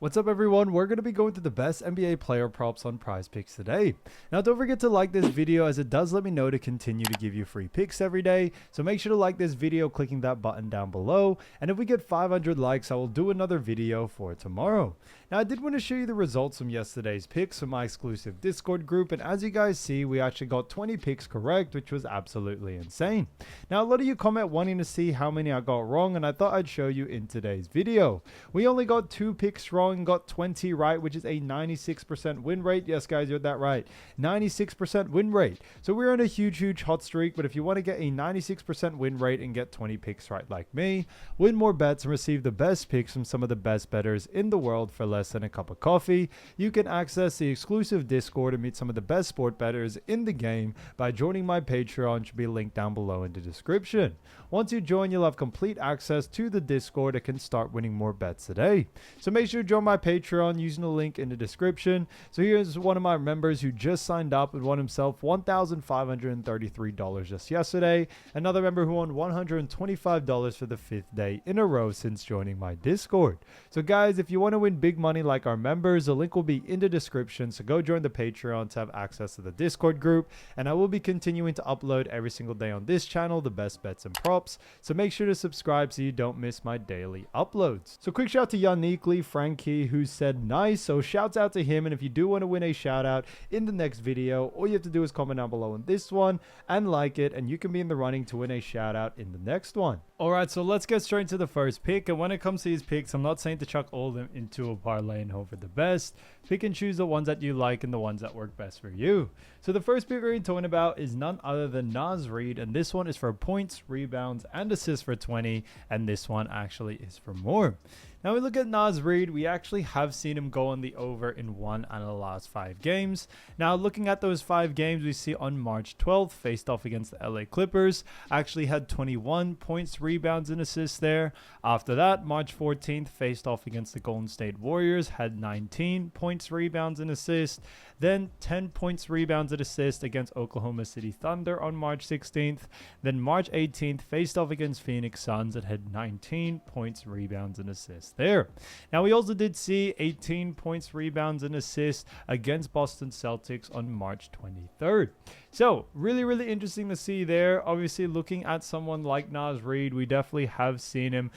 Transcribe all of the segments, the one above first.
What's up, everyone? We're going to be going through the best NBA player props on PrizePicks today. Now, don't forget to like this video, as it does let me know to continue to give you free picks every day. So make sure to like this video, clicking that button down below. And if we get 500 likes, I will do another video for tomorrow. Now, I did want to show you the results from yesterday's picks from my exclusive Discord group. And as you guys see, we actually got 20 picks correct, which was absolutely insane. Now, a lot of you comment wanting to see how many I got wrong, and I thought I'd show you in today's video. We only got 2 picks wrong and got 20 right, which is a 96% win rate. Yes, guys, you heard that right. 96% win rate. So we're on a huge hot streak, but if you want to get a 96% win rate and get 20 picks right like me, win more bets and receive the best picks from some of the best bettors in the world for less than a cup of coffee, you can access the exclusive Discord and meet some of the best sport bettors in the game by joining my Patreon, which should be linked down below in the description. Once you join, you'll have complete access to the Discord and can start winning more bets today. So make sure to join my Patreon using the link in the description. So here's one of my members who just signed up and won himself $1,533 just yesterday. Another member who won $125 for the 5th day in a row since joining my Discord. So guys, if you want to win big money like our members, the link will be in the description. So go join the Patreon to have access to the Discord group. And I will be continuing to upload every single day on this channel the best bets and props. So make sure to subscribe so you don't miss my daily uploads. So quick shout out to Uniquely Frankie, who said nice. So shouts out to him. And if you do want to win a shout out in the next video, all you have to do is comment down below on this one and like it, and you can be in the running to win a shout out in the next one. All right, so let's get straight to the first pick. And when it comes to these picks, I'm not saying to chuck all of them into a parlay and hope for the best. Pick and choose the ones that you like and the ones that work best for you. So the first pick we're talking about is none other than Naz Reid, and this one is for points, rebounds, and assists for 20, and this one actually is for more. Now we look at Naz Reid, we actually have seen him go on the over in 1 out of the last 5 games. Now looking at those 5 games, we see on March 12th, faced off against the LA Clippers, actually had 21 points, rebounds, and assists there. After that, March 14th, faced off against the Golden State Warriors, had 19 points, rebounds, and assists. Then 10 points, rebounds, and assists against Oklahoma City Thunder on March 16th. Then March 18th, faced off against Phoenix Suns and had 19 points, rebounds, and assists there. Now we also did see 18 points, rebounds, and assists against Boston Celtics on March 23rd. So really interesting to see there. Obviously, looking at someone like Naz Reid, we definitely have seen him,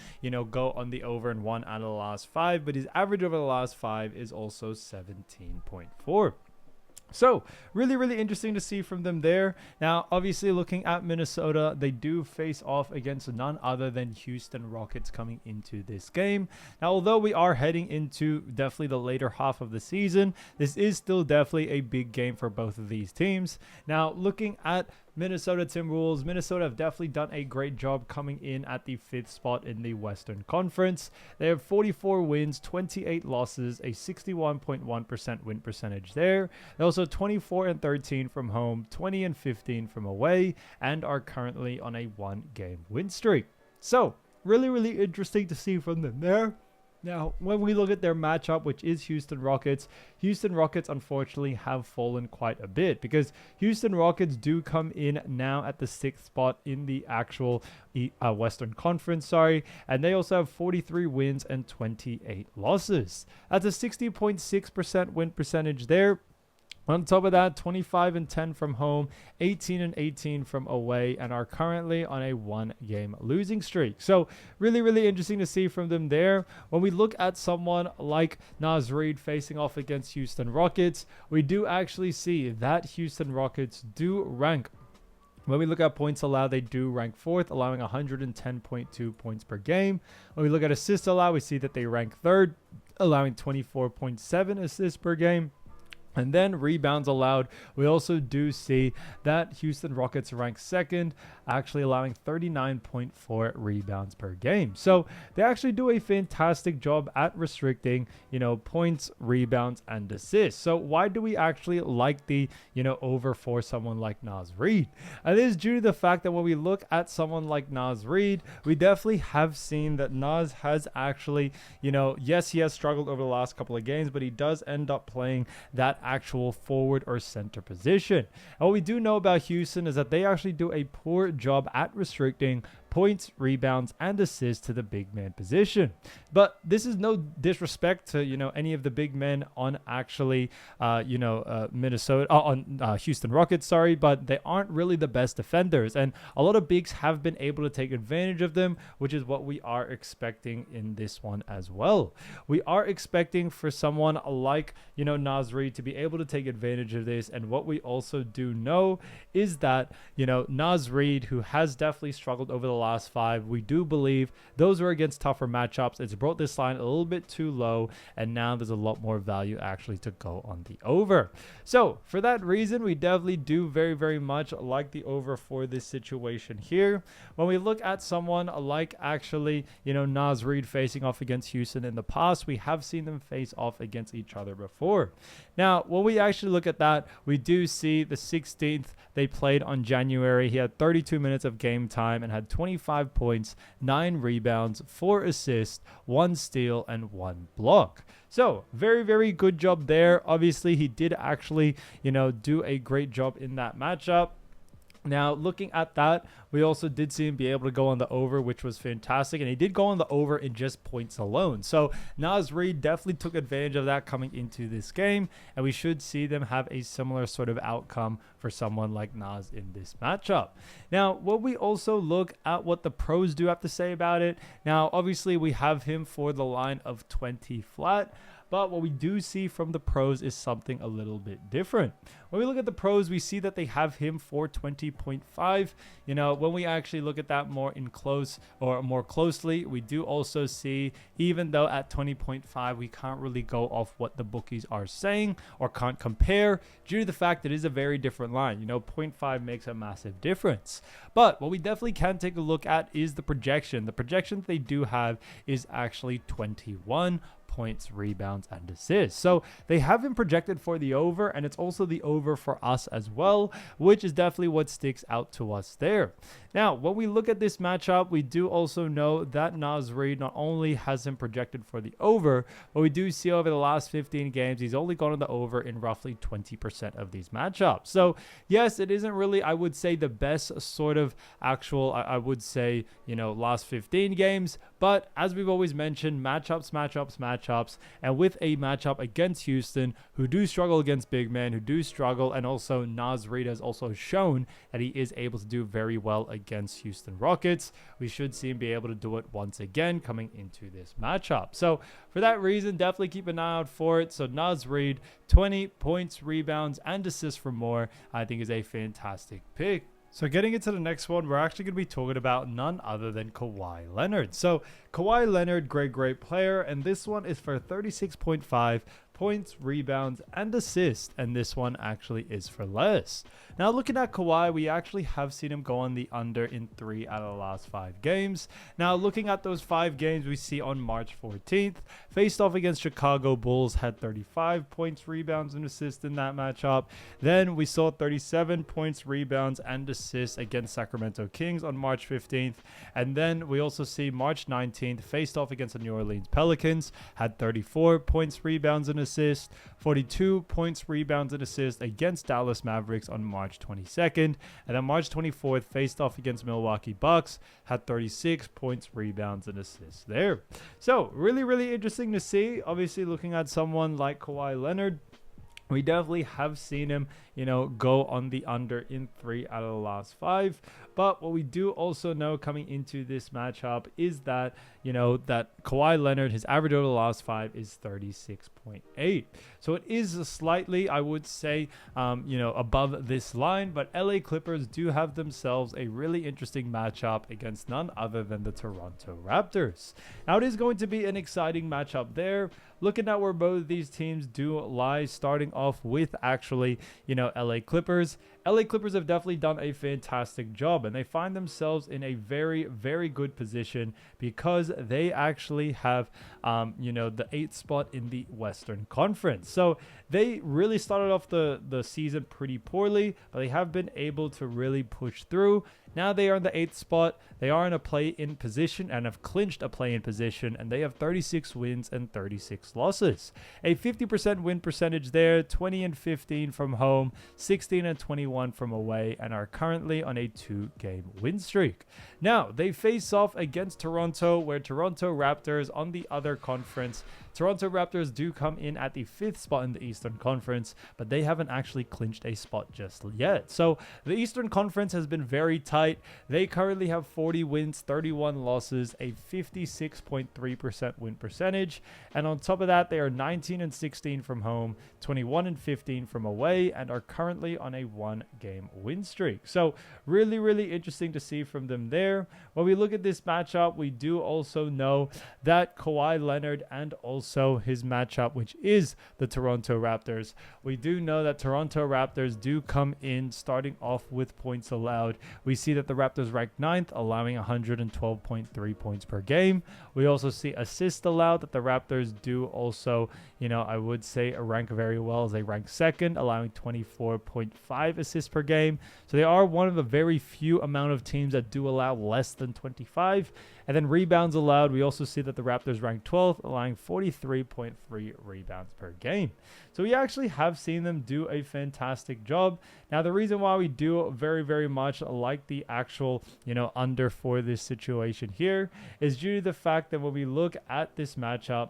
go on the over in 1 out of the last 5, but his average over the last 5 is also 17.4. So really interesting to see from them there. Now, obviously, looking at Minnesota, they do face off against none other than Houston Rockets coming into this game. Now, although we are heading into definitely the later half of the season, this is still definitely a big game for both of these teams. Now, looking at Minnesota Timberwolves, Minnesota have definitely done a great job coming in at the 5th spot in the Western Conference. They have 44 wins, 28 losses, a 61.1% win percentage there. They're also 24-13 from home, 20-15 from away, and are currently on a 1-game win streak. So really interesting to see from them there. Now, when we look at their matchup, which is Houston Rockets unfortunately have fallen quite a bit, because Houston Rockets do come in now at the 6th spot in the actual Western Conference, and they also have 43 wins and 28 losses. That's a 60.6% win percentage there. On top of that, 25-10 from home, 18-18 from away, and are currently on a 1-game losing streak. So really interesting to see from them there. When we look at someone like Naz Reid facing off against Houston Rockets, we do actually see that Houston Rockets do rank. When we look at points allowed, they do rank 4th, allowing 110.2 points per game. When we look at assists allowed, we see that they rank 3rd, allowing 24.7 assists per game. And then rebounds allowed, we also do see that Houston Rockets rank 2nd, actually allowing 39.4 rebounds per game. So they actually do a fantastic job at restricting, points, rebounds, and assists. So why do we actually like the, over for someone like Naz Reid? And it is due to the fact that when we look at someone like Naz Reid, we definitely have seen that Naz has actually, yes, he has struggled over the last couple of games, but he does end up playing that actual forward or center position. And what we do know about Houston is that they actually do a poor job at restricting points, rebounds, and assists to the big man position. But this is no disrespect to, any of the big men on actually, Houston Rockets, sorry, but they aren't really the best defenders. And a lot of bigs have been able to take advantage of them, which is what we are expecting in this one as well. We are expecting for someone like, Naz Reid to be able to take advantage of this. And what we also do know is that, Naz Reid, who has definitely struggled over the last 5, we do believe those were against tougher matchups. It's brought this line a little bit too low, and now there's a lot more value actually to go on the over. So for that reason, we definitely do very, very much like the over for this situation here. When we look at someone like actually, Naz Reid facing off against Houston in the past, we have seen them face off against each other before. Now, when we actually look at that, we do see the 16th they played on January. He had 32 minutes of game time and had 25 points, 9 rebounds, 4 assists, 1 steal, and 1 block. So very, very good job there. Obviously, he did actually, do a great job in that matchup. Now, looking at that, we also did see him be able to go on the over, which was fantastic. And he did go on the over in just points alone. So Naz Reid definitely took advantage of that coming into this game. And we should see them have a similar sort of outcome for someone like Naz in this matchup. Now, when we also look at what the pros do have to say about it. Now, obviously, we have him for the line of 20 flat. But what we do see from the pros is something a little bit different. When we look at the pros, we see that they have him for 20.5. When we actually look at that more closely, we do also see, even though at 20.5, we can't really go off what the bookies are saying or can't compare due to the fact that it is a very different line. 0.5 makes a massive difference. But what we definitely can take a look at is the projection. The projection that they do have is actually 21 points, rebounds, and assists. So they have been projected for the over, and it's also the over for us as well, which is definitely what sticks out to us there. Now, when we look at this matchup, we do also know that Naz Reid not only has him projected for the over, but we do see over the last 15 games, he's only gone on the over in roughly 20% of these matchups. So yes, it isn't really, I would say, the best sort of actual, I would say, last 15 games, but as we've always mentioned, matchups, and with a matchup against Houston, who do struggle against big men, who do struggle, and also Naz Reid has also shown that he is able to do very well against Houston Rockets. We should see him be able to do it once again coming into this matchup. So for that reason, definitely keep an eye out for it. So Naz Reid, 20 points, rebounds, and assists for more, I think is a fantastic pick. So getting into the next one, we're actually going to be talking about none other than Kawhi Leonard. So Kawhi Leonard, great player. And this one is for 36.5 points, rebounds, and assists. And this one actually is for less. Now, looking at Kawhi, we actually have seen him go on the under in 3 out of the last 5 games. Now, looking at those 5 games, we see on March 14th, faced off against Chicago Bulls, had 35 points, rebounds, and assists in that matchup. Then we saw 37 points, rebounds, and assists against Sacramento Kings on March 15th. And then we also see March 19th, faced off against the New Orleans Pelicans, had 34 points, rebounds, and assists, 42 points, rebounds, and assists against Dallas Mavericks on March 22nd. And then March 24th, faced off against Milwaukee Bucks, had 36 points, rebounds, and assists there. So really interesting to see. Obviously, looking at someone like Kawhi Leonard, we definitely have seen him, go on the under in 3 out of the last 5. But what we do also know coming into this matchup is that, that Kawhi Leonard, his average over the last 5 is 36.8. So it is slightly, I would say, above this line. But LA Clippers do have themselves a really interesting matchup against none other than the Toronto Raptors. Now, it is going to be an exciting matchup there. Looking at where both of these teams do lie, starting off with actually, LA Clippers. LA Clippers have definitely done a fantastic job, and they find themselves in a very good position because they actually have, the 8th spot in the Western Conference. So they really started off the season pretty poorly, but they have been able to really push through Now they are in the 8th spot. They are in a play-in position and have clinched a play-in position, and they have 36 wins and 36 losses. A 50% win percentage there, 20-15 from home, 16-21 from away, and are currently on a 2-game win streak. Now, they face off against Toronto, where Toronto Raptors on the other conference. Toronto Raptors do come in at the 5th spot in the Eastern Conference, but they haven't actually clinched a spot just yet. So the Eastern Conference has been very tight. They currently have 40 wins, 31 losses, a 56.3% win percentage. And on top of that, they are 19-16 from home, 21-15 from away, and are currently on a 1-game win streak. So really, really interesting to see from them there. When we look at this matchup, we do also know that Kawhi Leonard and also his matchup, which is the Toronto Raptors. We do know that Toronto Raptors do come in starting off with points allowed. We see that the Raptors rank 9th, allowing 112.3 points per game. We also see assists allowed, that the Raptors do also, I would say rank very well, as they rank 2nd, allowing 24.5 assists per game. So they are one of the very few amount of teams that do allow less than 25. And then rebounds allowed, we also see that the Raptors rank 12th, allowing 43.3 rebounds per game. So we actually have seen them do a fantastic job. Now, the reason why we do very, very much like the actual, under for this situation here is due to the fact that when we look at this matchup,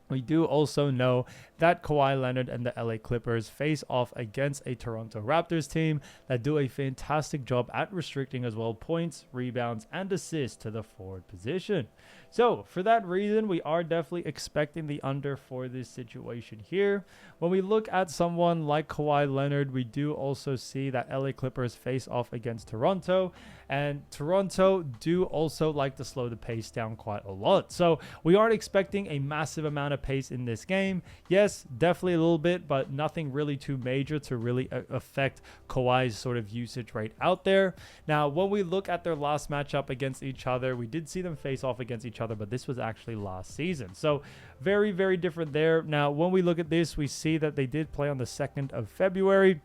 we do also know that Kawhi Leonard and the LA Clippers face off against a Toronto Raptors team that do a fantastic job at restricting as well points, rebounds, and assists to the forward position. So for that reason, we are definitely expecting the under for this situation here. When we look at someone like Kawhi Leonard, we do also see that LA Clippers face off against Toronto, and Toronto do also like to slow the pace down quite a lot. So we aren't expecting a massive amount of pace in this game. Yes, definitely a little bit, but nothing really too major to really affect Kawhi's sort of usage rate out there. Now, when we look at their last matchup against each other, we did see them face off against each other, but this was actually last season. So very, very different there. Now, when we look at this, we see that they did play on the 2nd of February.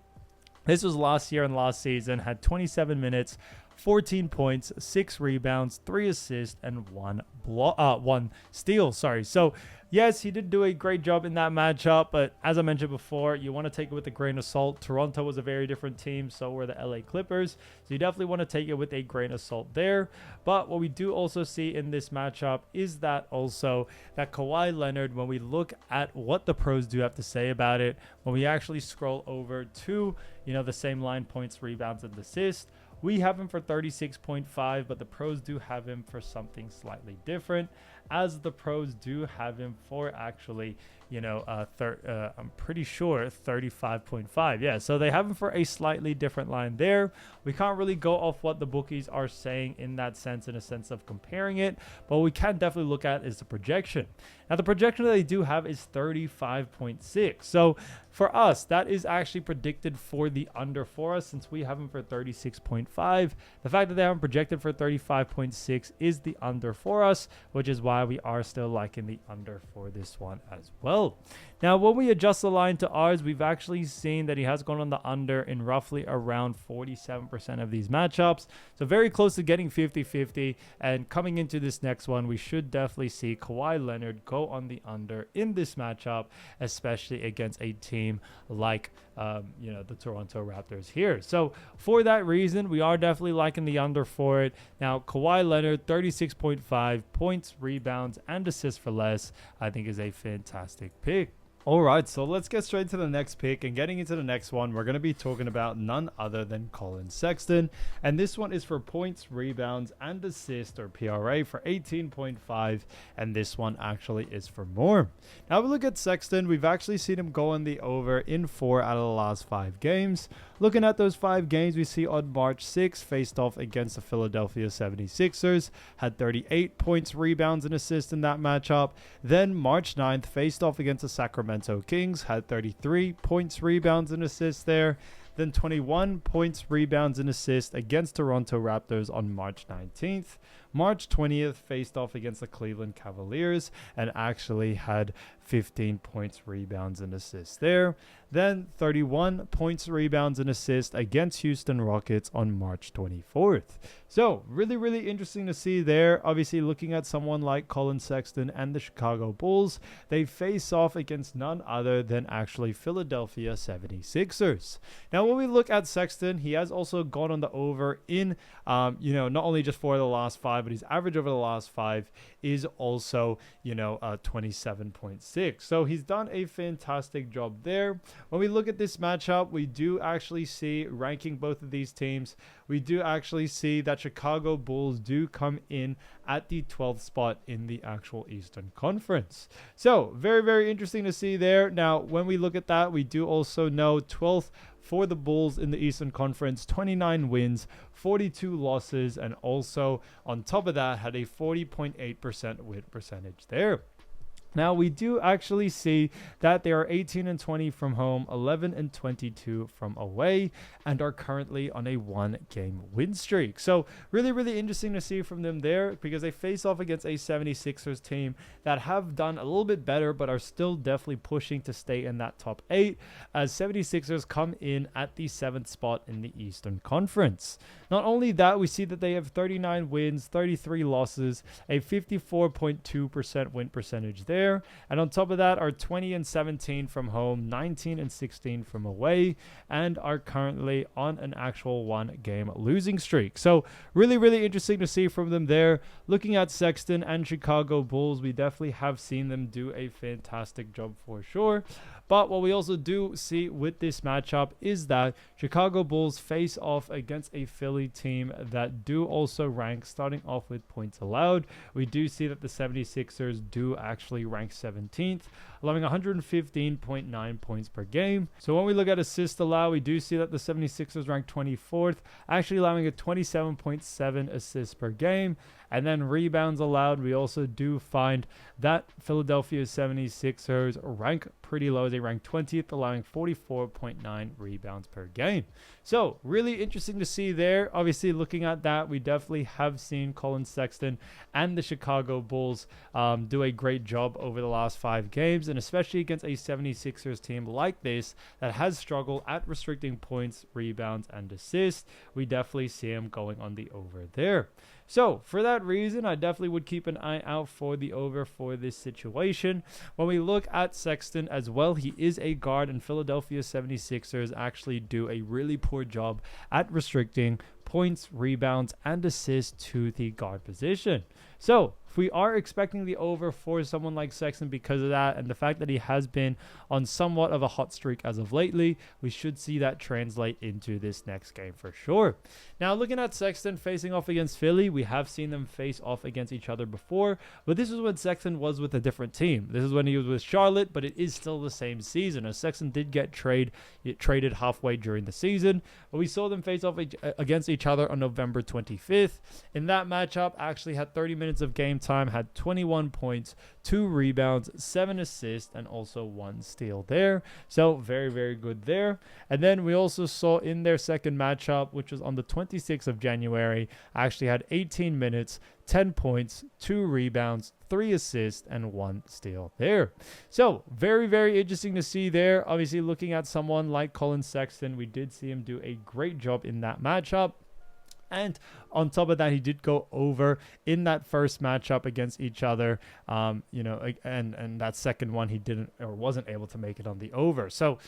This was last year and last season, had 27 minutes, 14 points, 6 rebounds, 3 assists, and 1 steal. So yes, he did do a great job in that matchup, but as I mentioned before, you want to take it with a grain of salt. Toronto was a very different team, so were the LA Clippers. So you definitely want to take it with a grain of salt there. But what we do also see in this matchup is that also that Kawhi Leonard, when we look at what the pros do have to say about it, when we actually scroll over to, the same line, points, rebounds, and assists, we have him for 36.5, but the pros do have him for something slightly different, as the pros do have him for actually, I'm pretty sure 35.5. Yeah, so they have him for a slightly different line there. We can't really go off what the bookies are saying in that sense, in a sense of comparing it, but what we can definitely look at is the projection. Now, the projection that they do have is 35.6. So for us, that is actually predicted for the under for us, since we have them for 36.5. The fact that they haven't projected for 35.6 is the under for us, which is why we are still liking the under for this one as well. Now, when we adjust the line to ours, we've actually seen that he has gone on the under in roughly around 47% of these matchups. So very close to getting 50-50. And coming into this next one, we should definitely see Kawhi Leonard go on the under in this matchup, especially against a team like, the Toronto Raptors here. So for that reason, we are definitely liking the under for it. Now, Kawhi Leonard, 36.5 points, rebounds, and assists for less, I think is a fantastic pick. All right, so let's get straight to the next pick. And getting into the next one, we're going to be talking about none other than Collin Sexton. And this one is for points, rebounds, and assist, or PRA, for 18.5. And this one actually is for more. Now, we look at Sexton. We've actually seen him go on the over in 4 out of the last 5 games. Looking at those 5 games, we see on March 6th, faced off against the Philadelphia 76ers, had 38 points, rebounds, and assists in that matchup. Then March 9th, faced off against the Sacramento Kings, had 33 points, rebounds, and assists there. Then 21 points, rebounds, and assists against Toronto Raptors on March 19th. March 20th, faced off against the Cleveland Cavaliers and actually had 15 points, rebounds, and assists there. Then 31 points, rebounds, and assists against Houston Rockets on March 24th. So really, really interesting to see there. Obviously, looking at someone like Collin Sexton and the Chicago Bulls, they face off against none other than actually Philadelphia 76ers. Now, when we look at Sexton, he has also gone on the over in, not only just for the last 5, but his average over the last 5 is also, 27.6. So he's done a fantastic job there. When we look at this matchup, we do actually see, ranking both of these teams, we do actually see that Chicago Bulls do come in at the 12th spot in the actual Eastern Conference. So very, very interesting to see there. Now, when we look at that, we do also know 12th for the Bulls in the Eastern Conference, 29 wins, 42 losses, and also on top of that had a 40.8% win percentage there. Now, we do actually see that they are 18-20 from home, 11-22 from away, and are currently on a 1-game win streak. So really, really interesting to see from them there, because they face off against a 76ers team that have done a little bit better, but are still definitely pushing to stay in that top 8, as 76ers come in at the 7th spot in the Eastern Conference. Not only that, we see that they have 39 wins, 33 losses, a 54.2% win percentage there. And on top of that are 20-17 from home, 19-16 from away, and are currently on an actual 1-game losing streak. So really, really interesting to see from them there. Looking at Sexton and Chicago Bulls, we definitely have seen them do a fantastic job for sure. But what we also do see with this matchup is that Chicago Bulls face off against a Philly team that do also rank, starting off with points allowed. We do see that the 76ers do actually rank 17th, allowing 115.9 points per game. So when we look at assists allowed, we do see that the 76ers rank 24th, actually allowing a 27.7 assists per game. And then rebounds allowed, we also do find that Philadelphia 76ers rank pretty low. They rank 20th, allowing 44.9 rebounds per game. So really interesting to see there. Obviously, looking at that, we definitely have seen Collin Sexton and the Chicago Bulls do a great job over the last 5 games, and especially against a 76ers team like this that has struggled at restricting points, rebounds, and assists. We definitely see him going on the over there. So for that reason, I definitely would keep an eye out for the over for this situation. When we look at Sexton as well, he is a guard, and Philadelphia 76ers actually do a really poor job at restricting points, rebounds, and assists to the guard position. So if we are expecting the over for someone like Sexton because of that, and the fact that he has been on somewhat of a hot streak as of lately, we should see that translate into this next game for sure. Now, looking at Sexton facing off against Philly, we have seen them face off against each other before, but this is when Sexton was with a different team. This is when he was with Charlotte, but it is still the same season, as Sexton did get traded halfway during the season, but we saw them face off against each other on November 25th. In that matchup, actually had 30 minutes of game time, had 21 points, 2 rebounds, 7 assists, and also 1 steal there. So very, very good there. And then we also saw in their second matchup, which was on the 26th of January, actually had 18 minutes, 10 points, 2 rebounds, 3 assists, and 1 steal there. So very, very interesting to see there. Obviously, looking at someone like Collin Sexton, we did see him do a great job in that matchup. And on top of that, he did go over in that first matchup against each other, and that second one he didn't or wasn't able to make it on the over. So,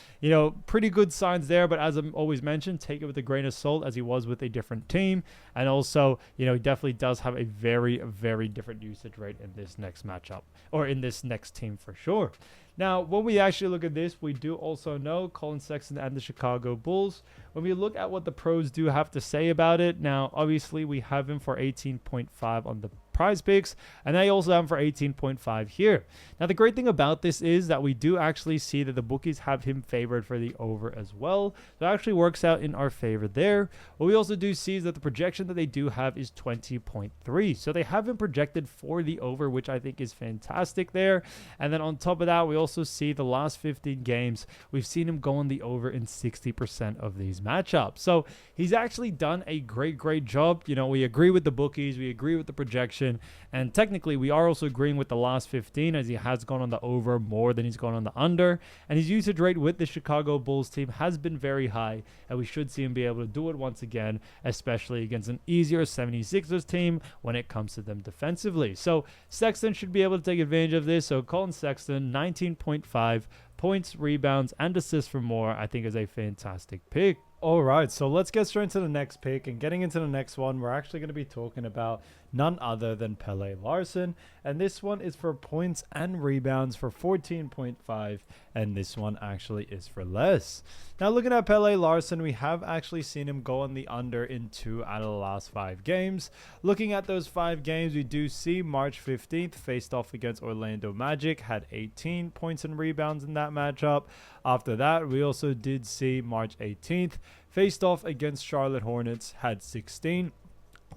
pretty good signs there. But as I've always mentioned, take it with a grain of salt, as he was with a different team. And also, he definitely does have a very, very different usage rate in this next matchup, or in this next team for sure. Now, when we actually look at this, we do also know Collin Sexton and the Chicago Bulls. When we look at what the pros do have to say about it, now, obviously, we have him for 18.5 on the Prize Picks, and they also have him for 18.5 here. Now, the great thing about this is that we do actually see that the bookies have him favored for the over as well. So it actually works out in our favor there. What we also do see is that the projection that they do have is 20.3. So they have him projected for the over, which I think is fantastic there. And then on top of that, we also see the last 15 games, we've seen him go on the over in 60% of these matchups. So he's actually done a great job. You know, we agree with the bookies, we agree with the projection, and technically we are also agreeing with the last 15 as he has gone on the over more than he's gone on the under. And his usage rate with the Chicago Bulls team has been very high, and we should see him be able to do it once again, especially against an easier 76ers team when it comes to them defensively. So Sexton should be able to take advantage of this. So Collin Sexton, 19.5 points, rebounds, and assists for more, I think is a fantastic pick. All right, so let's get straight into the next pick. And getting into the next one, we're actually going to be talking about none other than Pelle Larson. And this one is for points and rebounds for 14.5. And this one actually is for less. Now, looking at Pelle Larson, we have actually seen him go on the under in 2 out of the last 5 games. Looking at those 5 games, we do see March 15th faced off against Orlando Magic, had 18 points and rebounds in that matchup. After that, we also did see March 18th faced off against Charlotte Hornets, had 16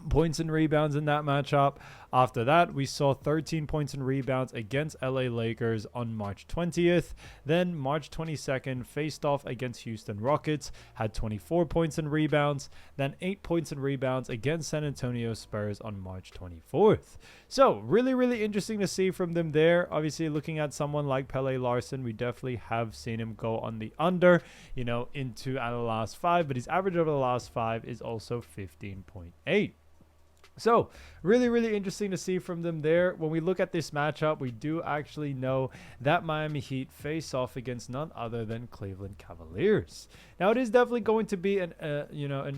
points and rebounds in that matchup. After that, we saw 13 points and rebounds against LA Lakers on March 20th. Then March 22nd, faced off against Houston Rockets, had 24 points and rebounds. Then 8 points and rebounds against San Antonio Spurs on March 24th. So really interesting to see from them there. Obviously, looking at someone like Pelle Larson, we definitely have seen him go on the under, you know, in 2 out of the last 5. But his average over the last 5 is also 15.8. So really interesting to see from them there. When we look at this matchup, we do actually know that Miami Heat face off against none other than Cleveland Cavaliers. Now, it is definitely going to be an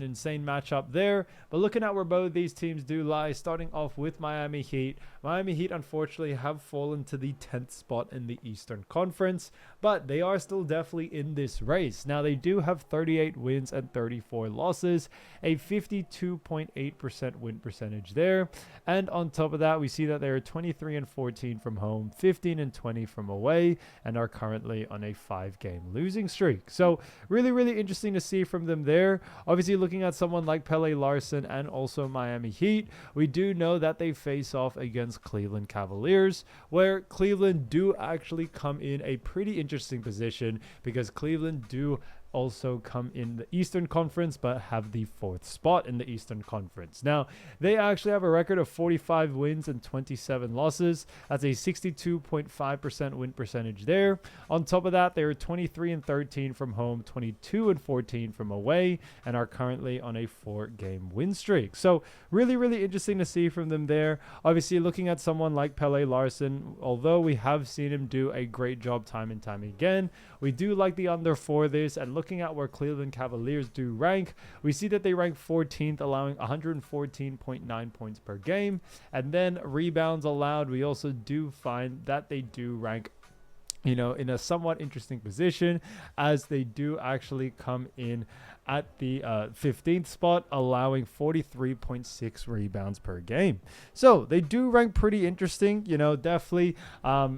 insane matchup there. But looking at where both these teams do lie, starting off with Miami Heat. Miami Heat, unfortunately, have fallen to the 10th spot in the Eastern Conference, but they are still definitely in this race. Now, they do have 38 wins and 34 losses, a 52.8% win percentage there. And on top of that, we see that they are 23-14 from home, 15-20 from away, and are currently on a 5-game losing streak. So really interesting to see from them there. Obviously, looking at someone like Pelle Larson and also Miami Heat, we do know that they face off against Cleveland Cavaliers, where Cleveland do actually come in a pretty interesting position because Cleveland do also come in the Eastern Conference, but have the 4th spot in the Eastern Conference. Now, they actually have a record of 45 wins and 27 losses. That's a 62.5% win percentage there. On top of that, they are 23-13 from home, 22-14 from away, and are currently on a 4-game win streak. So really interesting to see from them there. Obviously, looking at someone like Pelle Larson, although we have seen him do a great job time and time again, we do like the under for this. And looking at where Cleveland Cavaliers do rank, we see that they rank 14th, allowing 114.9 points per game. And then rebounds allowed, we also do find that they do rank, you know, in a somewhat interesting position, as they do actually come in at the 15th spot, allowing 43.6 rebounds per game. So they do rank pretty interesting, you know, definitely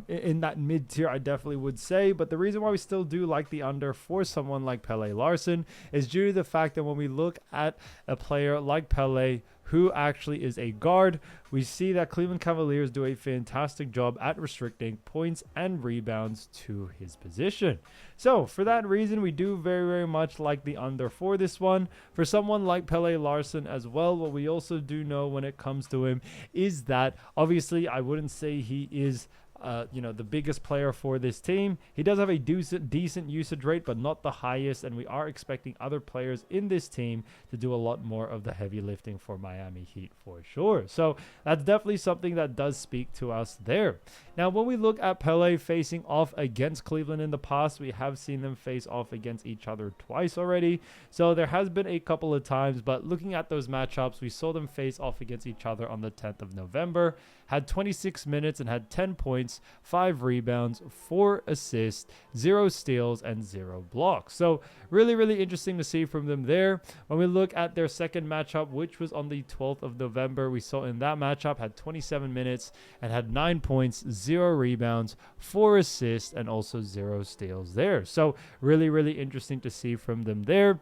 in that mid tier, I definitely would say. But the reason why we still do like the under for someone like Pelle Larson is due to the fact that when we look at a player like Pelle, who actually is a guard, we see that Cleveland Cavaliers do a fantastic job at restricting points and rebounds to his position. So for that reason, we do very much like the under for this one. For someone like Pelle Larson as well, what we also do know when it comes to him is that obviously I wouldn't say he is the biggest player for this team. He does have a decent usage rate, but not the highest, and we are expecting other players in this team to do a lot more of the heavy lifting for Miami Heat for sure. So that's definitely something that does speak to us there. Now, when we look at Pelle facing off against Cleveland in the past, we have seen them face off against each other twice already. So there has been a couple of times, but looking at those matchups, we saw them face off against each other on the 10th of November, had 26 minutes and had 10 points, 5 rebounds, 4 assists, 0 steals, and 0 blocks. So really, really interesting to see from them there. When we look at their second matchup, which was on the 12th of November, we saw in that matchup had 27 minutes and had 9 points, 0 rebounds, 4 assists, and also 0 steals there. So really, really interesting to see from them there.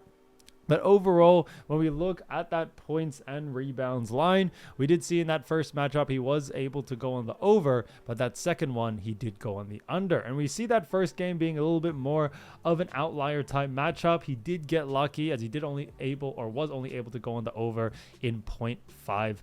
But overall, when we look at that points and rebounds line, we did see in that first matchup, he was able to go on the over, but that second one, he did go on the under. And we see that first game being a little bit more of an outlier type matchup. He did get lucky as he was only able to go on the over in 0.5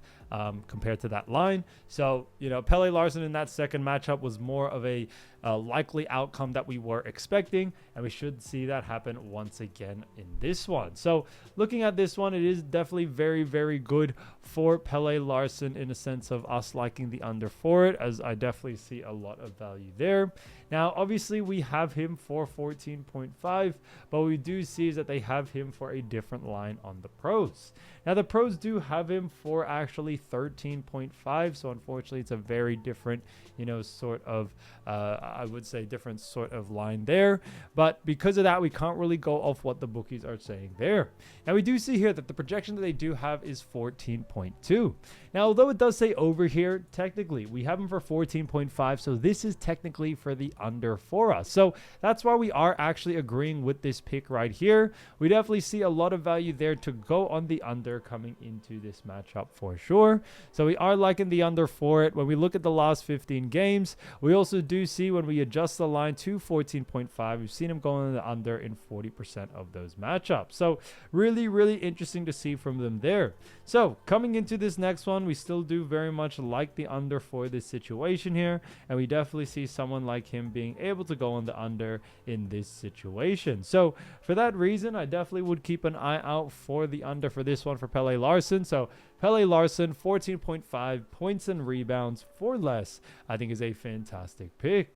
compared to that line. So, Pelle Larson in that second matchup was more of a likely outcome that we were expecting, and we should see that happen once again in this one. So looking at this one, it is definitely very, very good for Pelle Larson in a sense of us liking the under for it, as I definitely see a lot of value there. Now, obviously, we have him for 14.5, but what we do see is that they have him for a different line on the pros. Now, the pros do have him for actually 13.5, so unfortunately, it's a very different, sort of, I would say, different sort of line there. But because of that, we can't really go off what the bookies are saying there. Now, we do see here that the projection that they do have is 14.2. Now, although it does say over here, technically, we have him for 14.5, so this is technically for the under for us. So that's why we are actually agreeing with this pick right here. We definitely see a lot of value there to go on the under coming into this matchup for sure. So we are liking the under for it. When we look at the last 15 games, we also do see when we adjust the line to 14.5, we've seen him going on the under in 40% of those matchups. So really, really interesting to see from them there. So coming into this next one, we still do very much like the under for this situation here, and we definitely see someone like him being able to go on the under in this situation. So for that reason, I definitely would keep an eye out for the under for this one for Pelle Larson. So Pelle Larson, 14.5 points and rebounds for less, I think is a fantastic pick.